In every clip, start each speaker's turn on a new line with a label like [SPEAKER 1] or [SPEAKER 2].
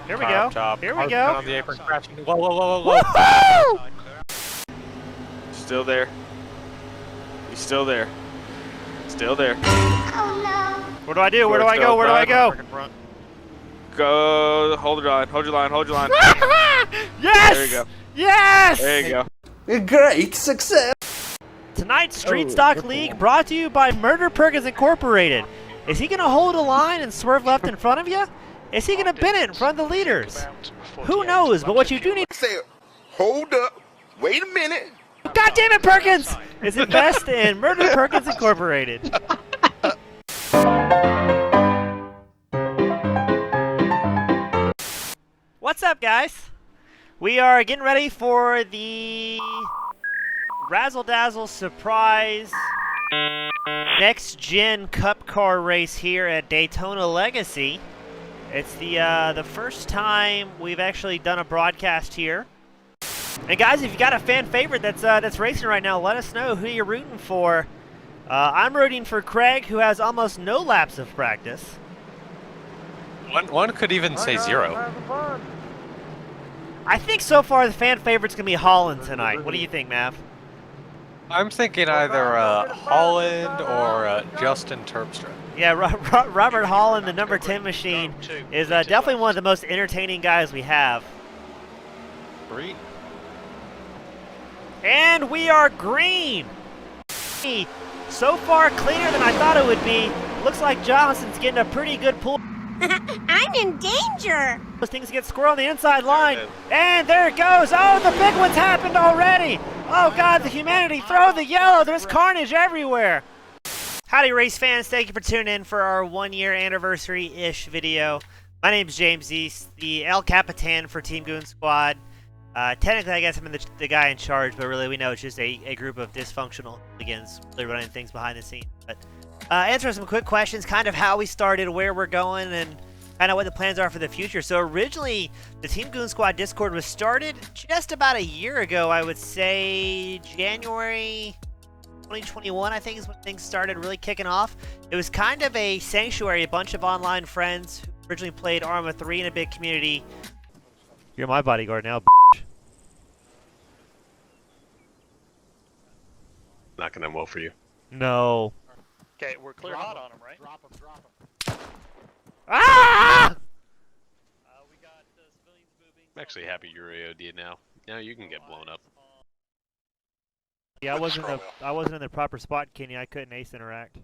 [SPEAKER 1] Here we go.
[SPEAKER 2] Top.
[SPEAKER 1] Here we go.
[SPEAKER 2] On the apron, crashing. Whoa, whoa, whoa, whoa,
[SPEAKER 1] whoa.
[SPEAKER 3] Still there. He's still there. Still there.
[SPEAKER 4] Oh no.
[SPEAKER 1] What do I do? Where do I go? Where do I go?
[SPEAKER 3] Go. Hold your line. Hold your line. Hold your line.
[SPEAKER 1] Yes!
[SPEAKER 3] There you go.
[SPEAKER 1] Yes!
[SPEAKER 3] There you go.
[SPEAKER 5] A great success.
[SPEAKER 1] Tonight's Street Stock League brought to you by Murder Perkins Incorporated. Is he going to hold a line and swerve left in front of you? Is he going to bin it in front of the leaders? Who knows, but what you do need to
[SPEAKER 5] Say, hold up, wait a minute.
[SPEAKER 1] God damn it, Perkins! Is invest in Murder Perkins Incorporated. What's up, guys? We are getting ready for the Razzle Dazzle Surprise Next Gen Cup Car race here at Daytona Legacy. It's the first time we've actually done a broadcast here. And guys, if you got a fan favorite that's racing right now, let us know who you're rooting for. I'm rooting for Craig, who has almost no laps of practice.
[SPEAKER 2] One could even say 0.
[SPEAKER 1] I think so far the fan favorite's gonna be Holland tonight. What do you think, Mav?
[SPEAKER 2] I'm thinking either Holland or Justin Terpstra.
[SPEAKER 1] Yeah, Robert Holland, the number 10 machine, is definitely one of the most entertaining guys we have.
[SPEAKER 2] Green.
[SPEAKER 1] And we are green. So far cleaner than I thought it would be. Looks like Johnson's getting a pretty good pull.
[SPEAKER 4] I'm in danger.
[SPEAKER 1] Those things get squirrel on the inside line. And there it goes. Oh, the big one's happened already. Oh, God, the humanity. Throw the yellow. There's carnage everywhere. Howdy, race fans. Thank you for tuning in for our 1-year anniversary-ish video. My name's James East, the El Capitan for Team Goon Squad. Technically, I guess I'm the guy in charge, but really we know it's just a group of dysfunctional hooligans really running things behind the scenes. But answer some quick questions, kind of how we started, where we're going, and kind of what the plans are for the future. So originally, the Team Goon Squad Discord was started just about a year ago, I would say January 2021, I think is when things started really kicking off. It was kind of a sanctuary, a bunch of online friends who originally played Arma 3 in a big community. You're my bodyguard now,
[SPEAKER 6] Knocking them well for you.
[SPEAKER 1] No.
[SPEAKER 7] Okay, we're clear hot on him, right?
[SPEAKER 5] Drop him, drop him.
[SPEAKER 1] Ah!
[SPEAKER 7] We got civilians moving.
[SPEAKER 6] I'm actually happy you're AOD now. Now you can get blown up.
[SPEAKER 1] Yeah, I wasn't in the proper spot, Kenny. I couldn't ace interact.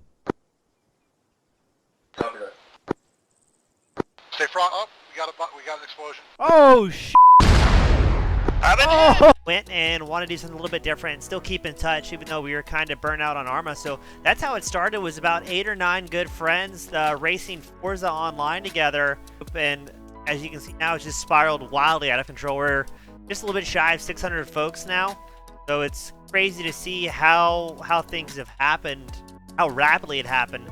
[SPEAKER 8] Stay front up. We got an explosion.
[SPEAKER 1] Oh sh!
[SPEAKER 8] Oh.
[SPEAKER 1] Went and wanted to do something a little bit different and still keep in touch, even though we were kind of burnt out on Arma. So that's how it started. Was about 8 or 9 good friends racing Forza online together, and as you can see now, it's just spiraled wildly out of control. We're just a little bit shy of 600 folks now, so it's crazy to see how things have happened, how rapidly it happened.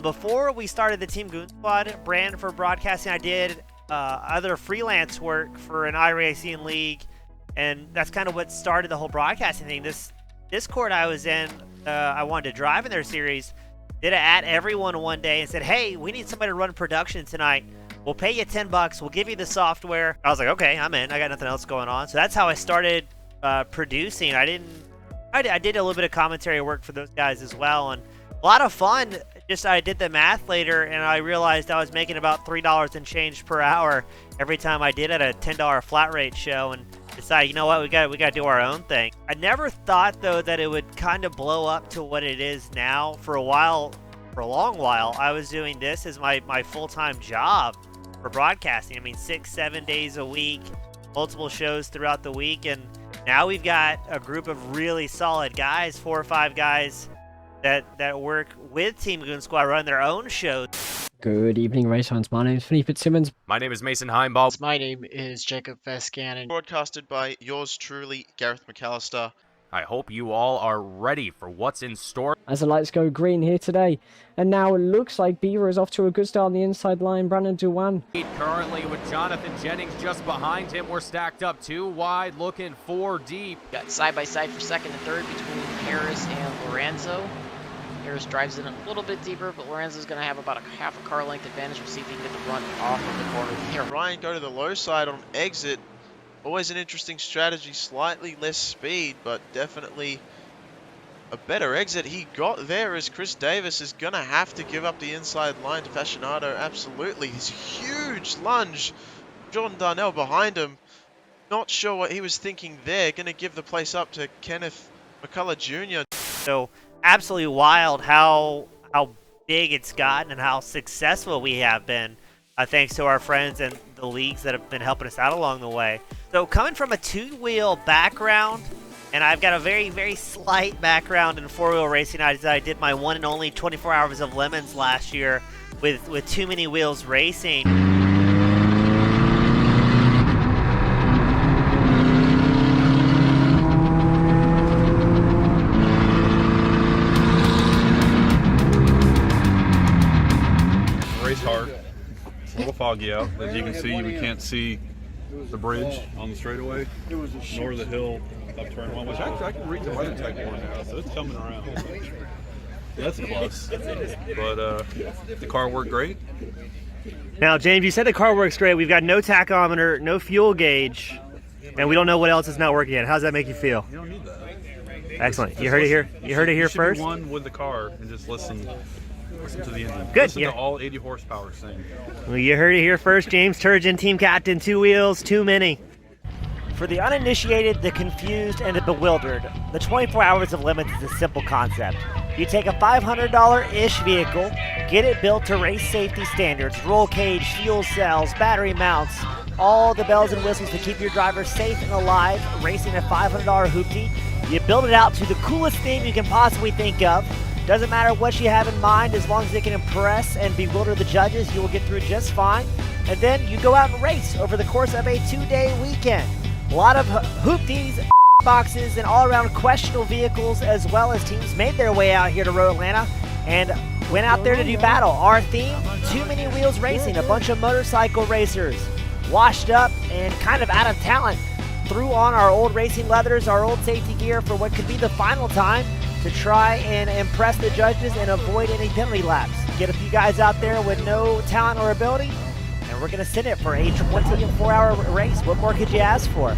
[SPEAKER 1] Before we started the Team Goon Squad brand for broadcasting, I did other freelance work for an iRacing league, and that's kind of what started the whole broadcasting thing. This Discord I was in, I wanted to drive in their series, did it at everyone one day and said, hey, we need somebody to run production tonight. We'll pay you $10. We'll give you the software. I was like, okay, I'm in. I got nothing else going on. So that's how I started producing. I did a little bit of commentary work for those guys as well, and a lot of fun. Just I did the math later, and I realized I was making about $3 and change per hour every time I did at a $10 flat rate show, and decided, you know what, we got to do our own thing. I never thought though that it would kind of blow up to what it is now. For a long while, I was doing this as my full-time job for broadcasting. I mean, 6-7 days a week, multiple shows throughout the week, and now we've got a group of really solid guys, 4 or 5 guys that work with Team Goon Squad, run their own shows.
[SPEAKER 9] Good evening, race fans. My name is Philippe Fitzsimmons.
[SPEAKER 10] My name is Mason Heimbaugh.
[SPEAKER 11] My name is Jacob Vescannon.
[SPEAKER 12] Broadcasted by yours truly, Gareth McAllister.
[SPEAKER 10] I hope you all are ready for what's in store.
[SPEAKER 9] As the lights go green here today. And now it looks like Beaver is off to a good start on the inside line. Brandon Dewan.
[SPEAKER 10] Currently with Jonathan Jennings just behind him. We're stacked up 2 wide, looking 4 deep.
[SPEAKER 11] Got side by side for second and third between Harris and Lorenzo. Harris drives in a little bit deeper, but Lorenzo's going to have about a half a car length advantage. We'll see if he can get the run off of the corner here.
[SPEAKER 12] Ryan go to the low side on exit. Always an interesting strategy, slightly less speed, but definitely a better exit he got there, as Chris Davis is going to have to give up the inside line to Fascinato. Absolutely. His huge lunge. Jordan Darnell behind him. Not sure what he was thinking there. Going to give the place up to Kenneth McCullough Jr.
[SPEAKER 1] So absolutely wild how big it's gotten and how successful we have been, thanks to our friends and the leagues that have been helping us out along the way. So coming from a two-wheel background, and I've got a very, very slight background in four-wheel racing. I did my one and only 24 Hours of Lemons last year with Too Many Wheels Racing.
[SPEAKER 13] Race hard. It's a little foggy out. As you can see, we can't see the bridge on the straightaway, nor the hill up turn one, which actually I can read the weather tech more now, so it's coming around. That's close. But the car worked great.
[SPEAKER 1] Now, James, you said the car works great. We've got no tachometer, no fuel gauge, and we don't know what else is not working yet. How does that make you feel?
[SPEAKER 13] You don't need that.
[SPEAKER 1] Excellent. You heard it here. You heard it here first.
[SPEAKER 13] Be one with the car and just listen to the engine.
[SPEAKER 1] Good.
[SPEAKER 13] Listen to all 80 horsepower sing.
[SPEAKER 1] Well, you heard it here first. James Turgeon, team captain, two wheels, too many. For the uninitiated, the confused, and the bewildered, the 24 Hours of Lemons is a simple concept. You take a $500-ish vehicle, get it built to race safety standards, roll cage, fuel cells, battery mounts, all the bells and whistles to keep your driver safe and alive, racing a $500 hoopty. You build it out to the coolest theme you can possibly think of. Doesn't matter what you have in mind, as long as it can impress and bewilder the judges, you will get through just fine. And then you go out and race over the course of a 2-day weekend. A lot of hoopties, boxes, and all-around questionable vehicles, as well as teams made their way out here to Road Atlanta and went out there to do battle. Our theme, Too Many Wheels Racing, a bunch of motorcycle racers washed up and kind of out of talent threw on our old racing leathers, our old safety gear for what could be the final time to try and impress the judges and avoid any penalty laps. Get a few guys out there with no talent or ability, and we're going to send it for a 24-hour race. What more could you ask for?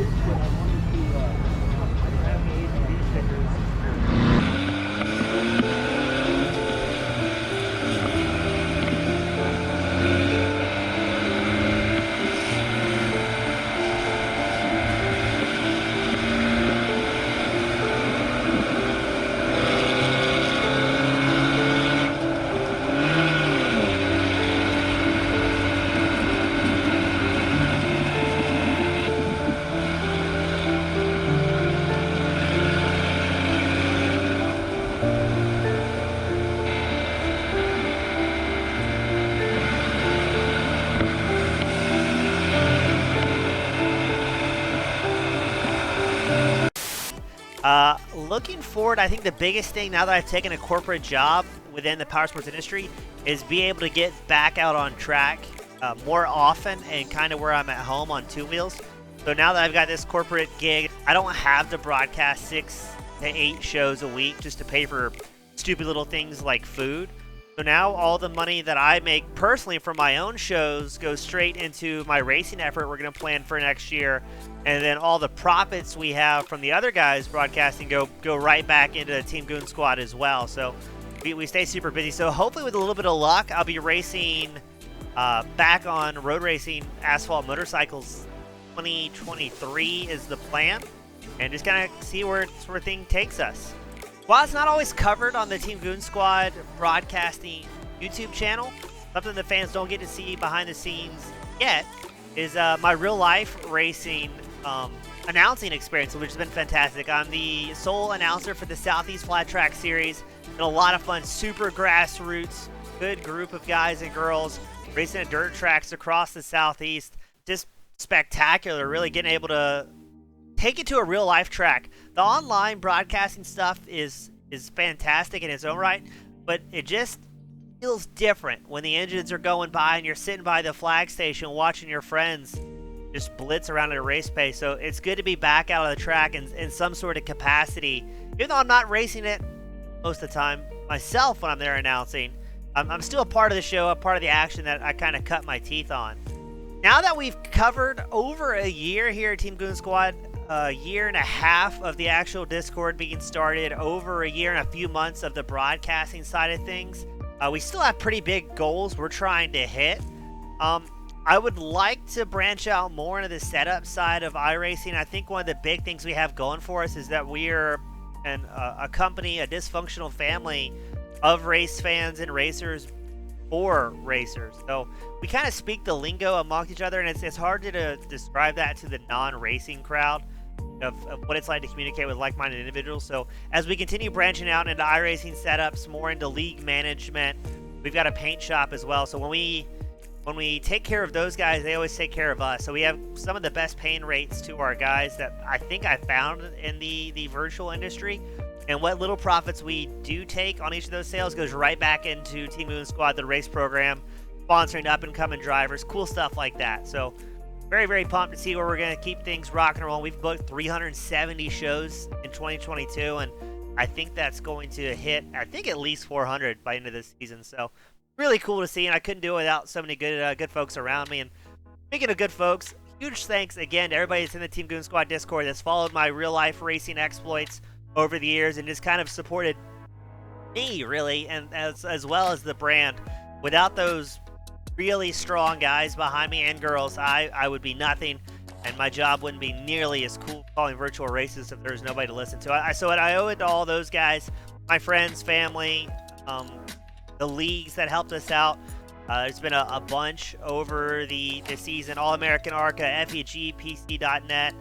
[SPEAKER 1] Looking forward, I think the biggest thing now that I've taken a corporate job within the powersports industry is be able to get back out on track more often and kind of where I'm at home on two wheels. So now that I've got this corporate gig, I don't have to broadcast 6 to 8 shows a week just to pay for stupid little things like food. So now all the money that I make personally from my own shows goes straight into my racing effort we're going to plan for next year. And then all the profits we have from the other guys broadcasting go right back into the Team Goon Squad as well. So we stay super busy. So hopefully with a little bit of luck, I'll be racing back on road racing asphalt motorcycles 2023 is the plan. And just kind of see where thing takes us. While it's not always covered on the Team Goon Squad broadcasting YouTube channel, something the fans don't get to see behind the scenes yet is my real life racing announcing experience, which has been fantastic. I'm the sole announcer for the Southeast Flat Track Series. Been a lot of fun, super grassroots, good group of guys and girls racing at dirt tracks across the Southeast. Just spectacular, really getting able to take it to a real life track. The online broadcasting stuff is fantastic in its own right, but it just feels different when the engines are going by and you're sitting by the flag station watching your friends just blitz around at a race pace. So it's good to be back out of the track in some sort of capacity. Even though I'm not racing it most of the time, myself when I'm there announcing. I'm still a part of the show, a part of the action that I kind of cut my teeth on. Now that we've covered over a year here at Team Goon Squad, a year and a half of the actual Discord being started, over a year and a few months of the broadcasting side of things, we still have pretty big goals we're trying to hit. I would like to branch out more into the setup side of iRacing. I think one of the big things we have going for us is that we're a company, a dysfunctional family of race fans and racers for racers. So we kind of speak the lingo amongst each other, and it's hard to describe that to the non-racing crowd of what it's like to communicate with like-minded individuals. So as we continue branching out into iRacing setups, more into league management, we've got a paint shop as well. So when we take care of those guys, they always take care of us. So we have some of the best paint rates to our guys that I think I found in the virtual industry. And what little profits we do take on each of those sales goes right back into Team Goon Squad, the race program, sponsoring up-and-coming drivers, cool stuff like that. So very, very pumped to see where we're going to keep things rocking and rolling. We've booked 370 shows in 2022, and I think that's going to hit, I think, at least 400 by the end of this season. So really cool to see, and I couldn't do it without so many good folks around me. And speaking of good folks, huge thanks again to everybody that's in the Team Goon Squad Discord that's followed my real-life racing exploits over the years and just kind of supported me, really, and as well as the brand. Without those really strong guys behind me and girls, I would be nothing, and my job wouldn't be nearly as cool calling virtual races if there's nobody to listen to. So I owe it to all those guys, my friends, family, the leagues that helped us out. There's been a bunch over the season. All-American ARCA, FEG, PC.net,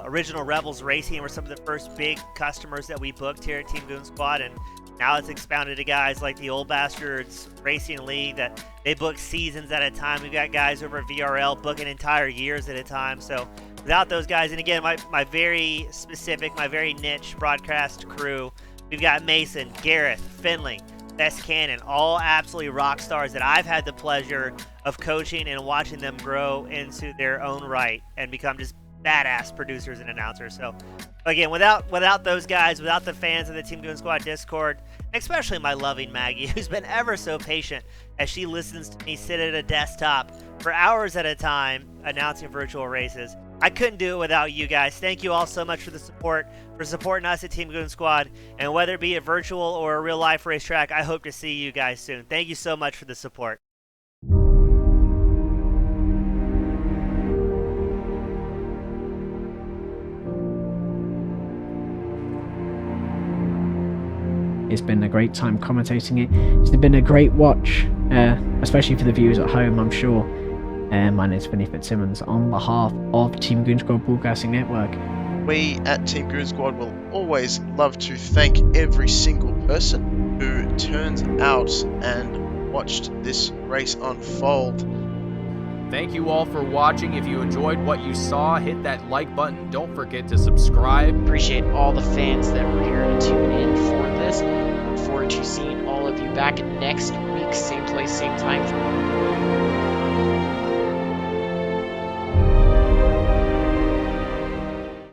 [SPEAKER 1] Original Rebels Racing were some of the first big customers that we booked here at Team Goon Squad, and now it's expounded to guys like the Old Bastards Racing League that they book seasons at a time. We've got guys over at VRL booking entire years at a time. So without those guys, and again, my very specific, my very niche broadcast crew, we've got Mason, Gareth, Finley, Best Cannon, all absolutely rock stars that I've had the pleasure of coaching and watching them grow into their own right and become just badass producers and announcers. So again, without those guys, without the fans of the Team Goon Squad Discord, especially my loving Maggie, who's been ever so patient as she listens to me sit at a desktop for hours at a time announcing virtual races, I couldn't do it without you guys. Thank you all so much for the support, for supporting us at Team Goon Squad, and whether it be a virtual or a real life racetrack, I hope to see you guys soon. Thank you so much for the support.
[SPEAKER 9] It's been a great time commentating it. It's been a great watch, especially for the viewers at home, I'm sure. My name is Vinny Fitzsimmons on behalf of Team Goon Squad Broadcasting Network.
[SPEAKER 12] We at Team Goon Squad will always love to thank every single person who turns out and watched this race unfold.
[SPEAKER 10] Thank you all for watching. If you enjoyed what you saw, hit that like button. Don't forget to subscribe.
[SPEAKER 11] Appreciate all the fans that were here to tune in for this. Look forward to seeing all of you back next week, same place, same time.